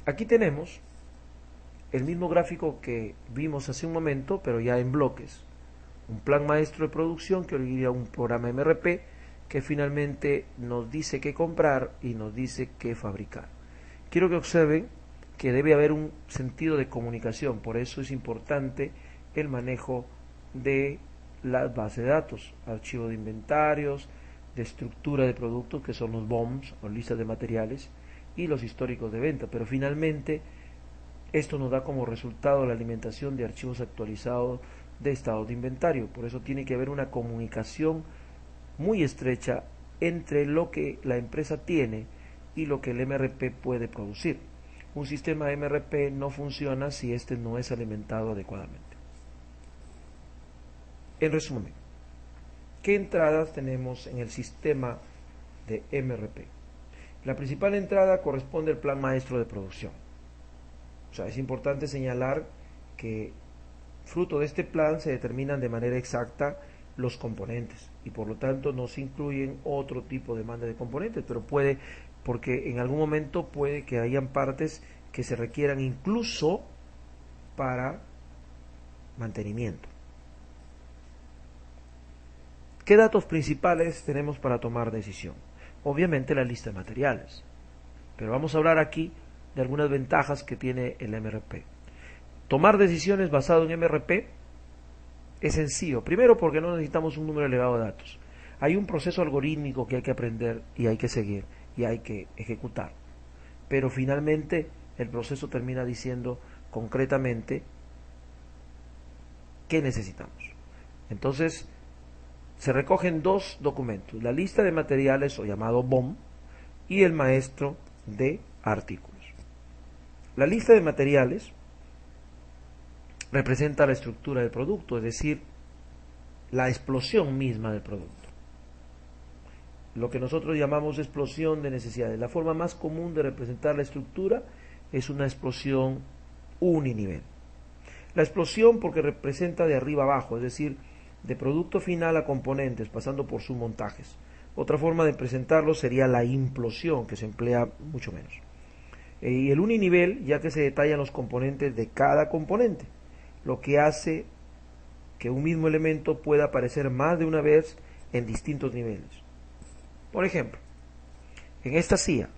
Aquí tenemos el mismo gráfico que vimos hace un momento, pero ya en bloques. Un plan maestro de producción que origina un programa MRP que finalmente nos dice qué comprar y nos dice qué fabricar. Quiero que observen que debe haber un sentido de comunicación, por eso es importante el manejo de las bases de datos, archivos de inventarios, de estructura de productos, que son los BOMs o listas de materiales, y los históricos de venta, pero finalmente esto nos da como resultado la alimentación de archivos actualizados de estados de inventario. Por eso tiene que haber una comunicación muy estrecha entre lo que la empresa tiene y lo que el MRP puede producir. Un sistema MRP no funciona si este no es alimentado adecuadamente. En resumen, ¿qué entradas tenemos en el sistema de MRP? La principal entrada corresponde al plan maestro de producción. O sea, es importante señalar que fruto de este plan se determinan de manera exacta los componentes y por lo tanto no se incluyen otro tipo de demanda de componentes, pero puede, porque en algún momento puede que hayan partes que se requieran incluso para mantenimiento. ¿Qué datos principales tenemos para tomar decisión? Obviamente la lista de materiales, pero vamos a hablar aquí de algunas ventajas que tiene el MRP. Tomar decisiones basado en MRP es sencillo, primero porque no necesitamos un número elevado de datos. Hay un proceso algorítmico que hay que aprender y hay que seguir y hay que ejecutar, pero finalmente el proceso termina diciendo concretamente qué necesitamos. Entonces se recogen dos documentos, la lista de materiales o llamado BOM y el maestro de artículos. La lista de materiales representa la estructura del producto, es decir, la explosión misma del producto. Lo que nosotros llamamos explosión de necesidades. La forma más común de representar la estructura es una explosión uninivel. La explosión porque representa de arriba abajo, es decir, de producto final a componentes, pasando por sus montajes. Otra forma de presentarlo sería la implosión, que se emplea mucho menos. Y el uninivel, ya que se detallan los componentes de cada componente, lo que hace que un mismo elemento pueda aparecer más de una vez en distintos niveles. Por ejemplo, en esta silla,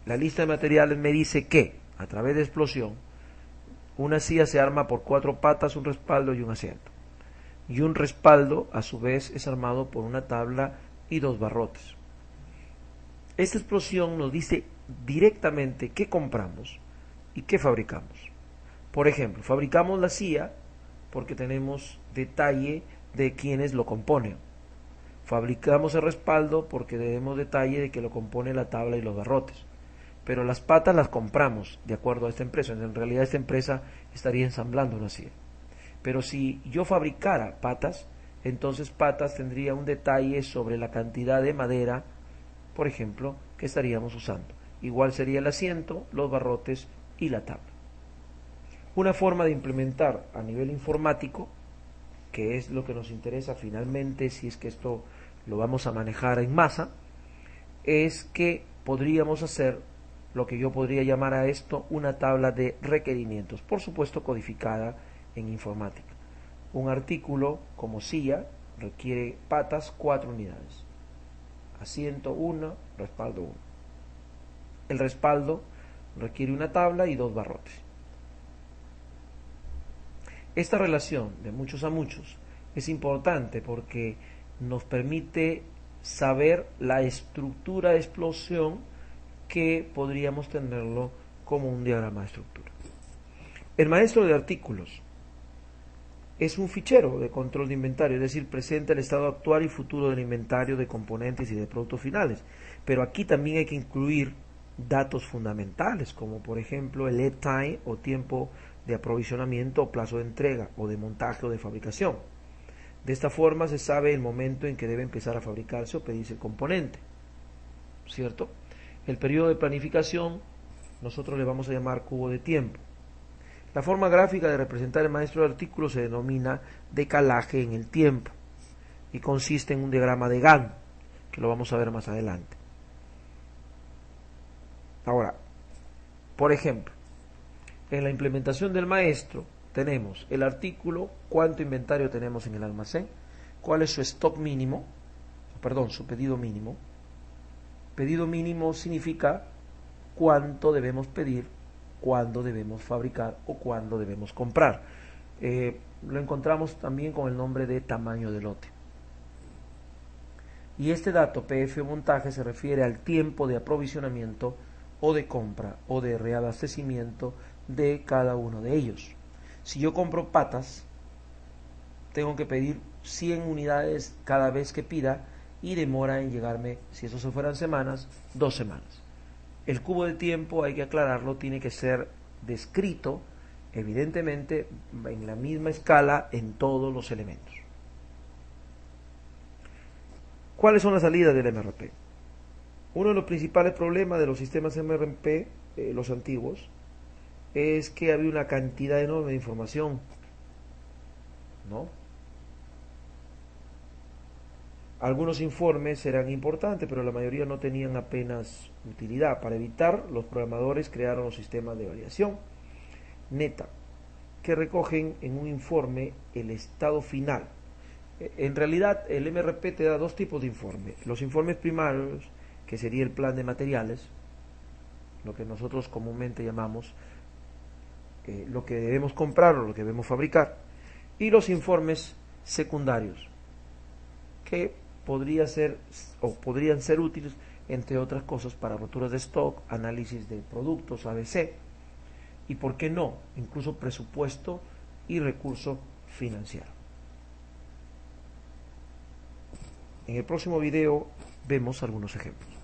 la lista de materiales me dice que, a través de explosión, una silla se arma por 4 patas, un respaldo y un asiento. Y un respaldo, a su vez, es armado por una tabla y 2 barrotes. Esta explosión nos dice directamente qué compramos y qué fabricamos. Por ejemplo, fabricamos la silla porque tenemos detalle de quienes lo componen. Fabricamos el respaldo porque tenemos detalle de que lo compone la tabla y los barrotes. Pero las patas las compramos de acuerdo a esta empresa. En realidad esta empresa estaría ensamblando una silla. Pero si yo fabricara patas, entonces patas tendría un detalle sobre la cantidad de madera, por ejemplo, que estaríamos usando. Igual sería el asiento, los barrotes y la tabla. Una forma de implementar a nivel informático, que es lo que nos interesa finalmente si es que esto lo vamos a manejar en masa, es que podríamos hacer lo que yo podría llamar a esto una tabla de requerimientos, por supuesto codificada en informática. Un artículo como silla requiere patas 4 unidades, asiento 1, respaldo 1. El respaldo requiere una tabla y 2 barrotes. Esta relación de muchos a muchos es importante porque nos permite saber la estructura de explosión que podríamos tenerlo como un diagrama de estructura. El maestro de artículos es un fichero de control de inventario, es decir, presenta el estado actual y futuro del inventario de componentes y de productos finales. Pero aquí también hay que incluir datos fundamentales, como por ejemplo el lead time o tiempo de aprovisionamiento o plazo de entrega o de montaje o de fabricación. De esta forma se sabe el momento en que debe empezar a fabricarse o pedirse el componente, ¿cierto? El periodo de planificación nosotros le vamos a llamar cubo de tiempo. La forma gráfica de representar el maestro de artículos se denomina decalaje en el tiempo y consiste en un diagrama de Gantt, que lo vamos a ver más adelante. Ahora, Por ejemplo, en la implementación del maestro tenemos el artículo, cuánto inventario tenemos en el almacén, cuál es su stock mínimo, perdón, su pedido mínimo. Pedido mínimo significa cuánto debemos pedir, cuándo debemos fabricar o cuándo debemos comprar. Lo encontramos también con el nombre de tamaño de lote. Y este dato PF montaje se refiere al tiempo de aprovisionamiento o de compra o de reabastecimiento de cada uno de ellos. Si yo compro patas, tengo que pedir 100 unidades cada vez que pida y demora en llegarme, si eso se fueran semanas, 2 semanas. El cubo de tiempo, hay que aclararlo, tiene que ser descrito, evidentemente, en la misma escala en todos los elementos. ¿Cuáles son las salidas del MRP? Uno de los principales problemas de los sistemas MRP, los antiguos, es que había una cantidad enorme de información, ¿no? Algunos informes eran importantes, pero la mayoría no tenían apenas utilidad. Para evitar, los programadores crearon los sistemas de variación neta, que recogen en un informe el estado final. En realidad, el MRP te da dos tipos de informes. Los informes primarios, que sería el plan de materiales, lo que nosotros comúnmente llamamos lo que debemos comprar o lo que debemos fabricar, y los informes secundarios, que podrían ser útiles, entre otras cosas, para roturas de stock, análisis de productos, ABC, y por qué no, incluso presupuesto y recurso financiero. En el próximo video vemos algunos ejemplos.